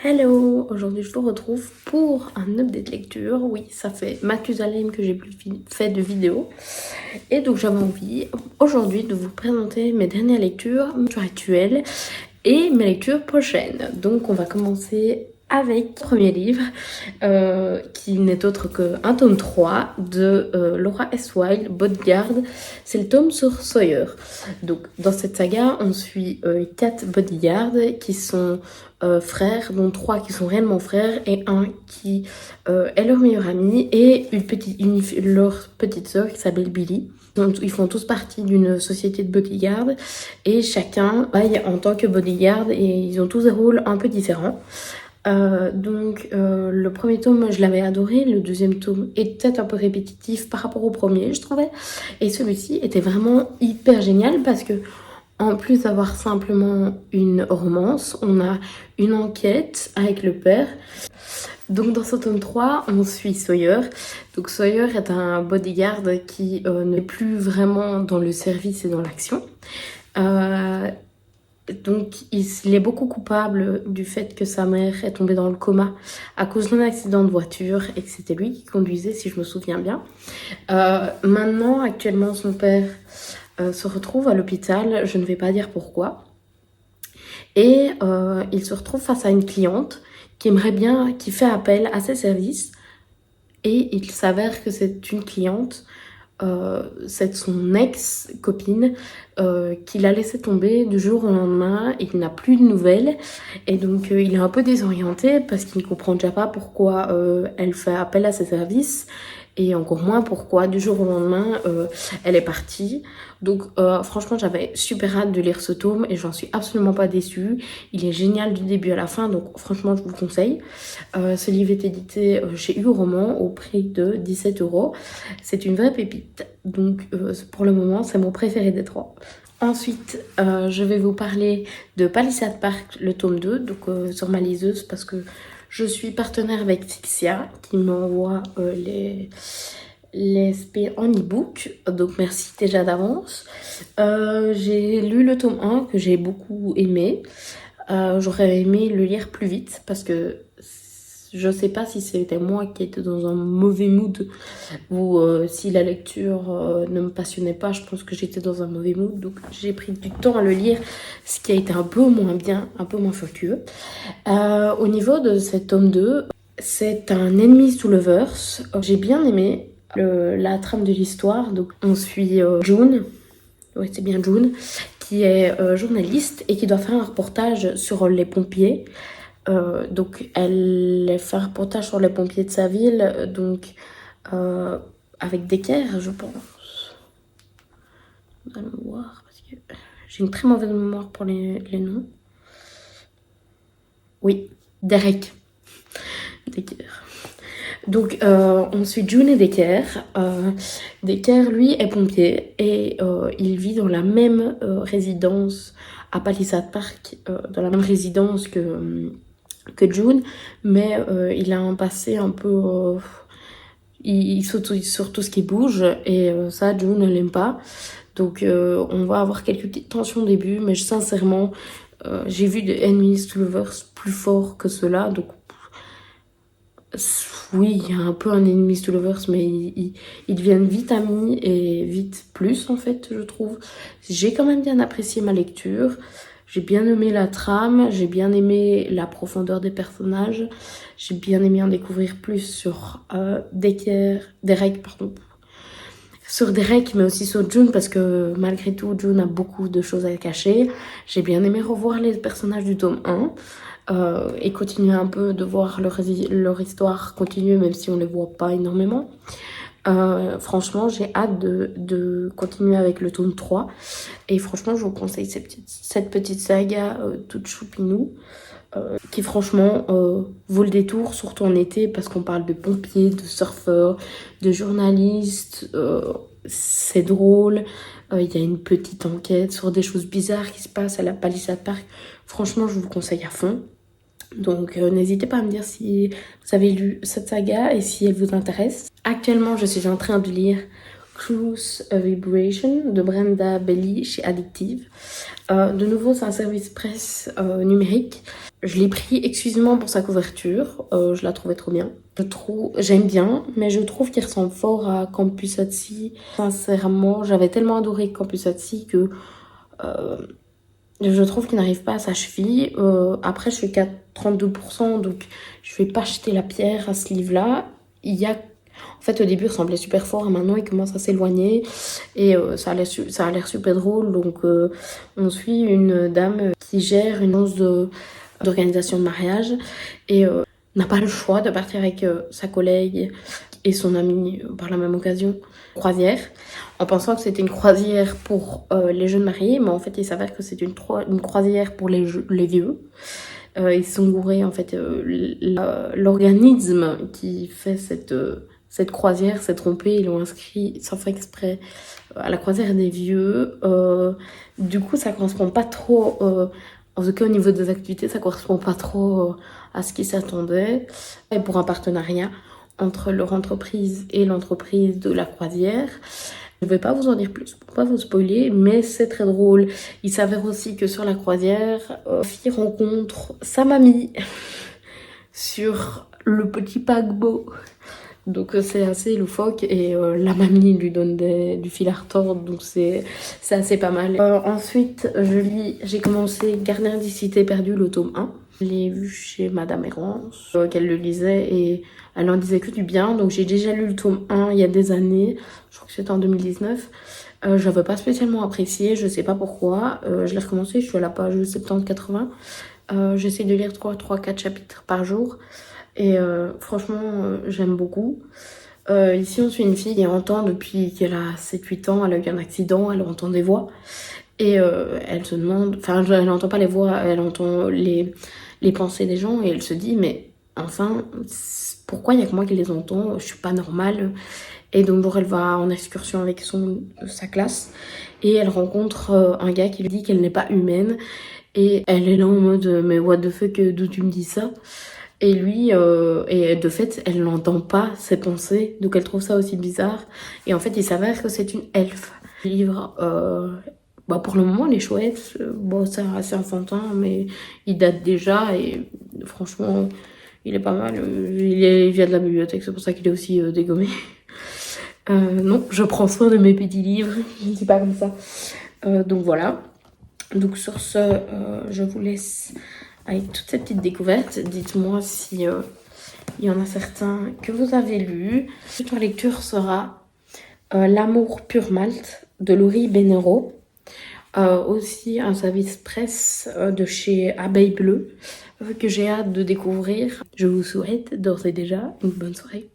Hello, aujourd'hui je vous retrouve pour un update lecture. Oui, ça fait Mathusalem que j'ai plus fait de vidéos. Et donc j'avais envie aujourd'hui de vous présenter mes dernières lectures actuelles et mes lectures prochaines. Donc on va commencer avec le premier livre qui n'est autre qu'un tome 3 de Laura S. Wilde, Bodyguard. C'est le tome sur Sawyer. Donc dans cette saga on suit 4 bodyguards qui sont frères, dont 3 qui sont réellement frères et un qui est leur meilleur ami et leur petite sœur qui s'appelle Billy. Donc, ils font tous partie d'une société de bodyguards et chacun travaille en tant que bodyguard et ils ont tous des rôles un peu différents. Le premier tome je l'avais adoré, le deuxième tome était un peu répétitif par rapport au premier je trouvais, et celui-ci était vraiment hyper génial parce que en plus d'avoir simplement une romance, on a une enquête avec le père. Donc dans ce tome 3, on suit Sawyer. Donc Sawyer est un bodyguard qui n'est plus vraiment dans le service et dans l'action. Donc il est beaucoup coupable du fait que sa mère est tombée dans le coma à cause d'un accident de voiture et que c'était lui qui conduisait si je me souviens bien. Maintenant, actuellement, son père se retrouve à l'hôpital, je ne vais pas dire pourquoi. Et il se retrouve face à une cliente qui fait appel à ses services. Et il s'avère que c'est une cliente, c'est son ex-copine qui l'a laissé tomber du jour au lendemain et qu'il n'a plus de nouvelles. Et donc il est un peu désorienté parce qu'il ne comprend déjà pas pourquoi elle fait appel à ses services. Et encore moins pourquoi du jour au lendemain elle est partie. Donc franchement j'avais super hâte de lire ce tome et j'en suis absolument pas déçue. Il est génial du début à la fin, donc franchement je vous le conseille. Ce livre est édité chez U Roman au prix de 17 €. C'est une vraie pépite, donc pour le moment c'est mon préféré des trois. Ensuite, je vais vous parler de Palisade Park, le tome 2, donc sur ma liseuse, parce que je suis partenaire avec Fixia, qui m'envoie les SP en e-book, donc merci déjà d'avance. J'ai lu le tome 1, que j'ai beaucoup aimé. J'aurais aimé le lire plus vite, parce que je sais pas si c'était moi qui étais dans un mauvais mood ou si la lecture ne me passionnait pas. Je pense que j'étais dans un mauvais mood, donc j'ai pris du temps à le lire, ce qui a été un peu moins bien, un peu moins fructueux. Au niveau de cet tome 2, c'est un Enemies to Lovers. J'ai bien aimé la trame de l'histoire. Donc on suit June, ouais c'est bien June, qui est journaliste et qui doit faire un reportage sur les pompiers. Donc elle fait un reportage sur les pompiers de sa ville, donc avec d'équerre je pense. Nous allons voir parce que j'ai une très mauvaise mémoire pour les noms. Oui, Derek. Decker. Donc on suit June et Decker. Decker lui est pompier et il vit dans la même résidence à Palisade Park, dans la même résidence que June, mais il a un passé un peu... il saute sur tout ce qui bouge et ça June ne l'aime pas. Donc on va avoir quelques petites tensions au début, mais sincèrement j'ai vu des Enemies to Lovers plus forts que cela, donc oui, il y a un peu un Enemies to Lovers, mais ils deviennent vite amis et vite plus en fait, je trouve. J'ai quand même bien apprécié ma lecture. J'ai bien aimé la trame, j'ai bien aimé la profondeur des personnages. J'ai bien aimé en découvrir plus sur Derek, pardon. Sur Derek, mais aussi sur June, parce que malgré tout, June a beaucoup de choses à cacher. J'ai bien aimé revoir les personnages du tome 1. Et continuer un peu de voir leur histoire continuer, même si on ne les voit pas énormément. Franchement, j'ai hâte de continuer avec le tome 3. Et franchement, je vous conseille cette petite saga toute choupinou. Qui franchement vaut le détour, surtout en été, parce qu'on parle de pompiers, de surfeurs, de journalistes. C'est drôle. Il y a une petite enquête sur des choses bizarres qui se passent à la Palisade Park. Franchement, je vous le conseille à fond. Donc n'hésitez pas à me dire si vous avez lu cette saga et si elle vous intéresse. Actuellement, je suis en train de lire Truth a Vibration de Brenda Belly chez Addictive. De nouveau, c'est un service presse numérique. Je l'ai pris exclusivement pour sa couverture. Je la trouvais trop bien. J'aime bien, mais je trouve qu'il ressemble fort à Campus Atsy. Sincèrement, j'avais tellement adoré Campus Atsy que je trouve qu'il n'arrive pas à sa cheville. Après, je suis qu'à 32%, donc je vais pas jeter la pierre à ce livre-là. En fait, au début, il ressemblait super fort et maintenant, il commence à s'éloigner. Et ça a l'air super drôle. Donc, on suit une dame qui gère une agence d'organisation de mariage et n'a pas le choix de partir avec sa collègue et son ami par la même occasion croisière, en pensant que c'était une croisière pour les jeunes mariés, mais en fait, il s'avère que c'est une croisière pour les vieux. Ils sont gourés, en fait, l'organisme qui fait cette croisière s'est trompé, ils l'ont inscrit sans faire exprès à la croisière des vieux. Du coup, ça correspond pas trop, en tout cas au niveau des activités, ça correspond pas trop à ce qui s'attendait. Et pour un partenariat entre leur entreprise et l'entreprise de la croisière. Je ne vais pas vous en dire plus pour pas vous spoiler, mais c'est très drôle. Il s'avère aussi que sur la croisière, fille rencontre sa mamie sur le petit paquebot. Donc c'est assez loufoque et la mamie lui donne du fil à retordre, donc c'est assez pas mal. Ensuite, j'ai commencé Gardien des cités perdues, le tome 1. Je l'ai vu chez Madame Errance, qu'elle le lisait et elle en disait que du bien. Donc j'ai déjà lu le tome 1 il y a des années, je crois que c'était en 2019. J'avais pas spécialement apprécié, je sais pas pourquoi. Je l'ai recommencé, je suis à la page 70-80. J'essaie de lire 3-4 chapitres par jour. Et franchement, j'aime beaucoup. Ici, on suit une fille qui entend depuis qu'elle a 7-8 ans, elle a eu un accident, elle entend des voix. Et elle se demande, enfin, elle n'entend pas les voix, elle entend les pensées des gens et elle se dit, mais enfin, pourquoi il n'y a que moi qui les entends? Je suis pas normale. Et donc, elle va en excursion avec sa classe et elle rencontre un gars qui lui dit qu'elle n'est pas humaine. Et elle est là en mode, mais what the fuck, d'où tu me dis ça? Et lui, et de fait, elle n'entend pas ses pensées, donc elle trouve ça aussi bizarre. Et en fait, il s'avère que c'est une elfe. Le livre, pour le moment, il est chouette. Bon, c'est assez enfantin, mais il date déjà et franchement, il est pas mal. Il vient de la bibliothèque, c'est pour ça qu'il est aussi dégommé. Non, je prends soin de mes petits livres, je ne dis pas comme ça. Donc voilà. Donc sur ce, je vous laisse avec toutes ces petites découvertes. Dites-moi si il y en a certains que vous avez lus. Notre lecture sera L'amour pur Malte de Laurie Benero. Aussi un service presse de chez Abeille Bleue que j'ai hâte de découvrir. Je vous souhaite d'ores et déjà une bonne soirée.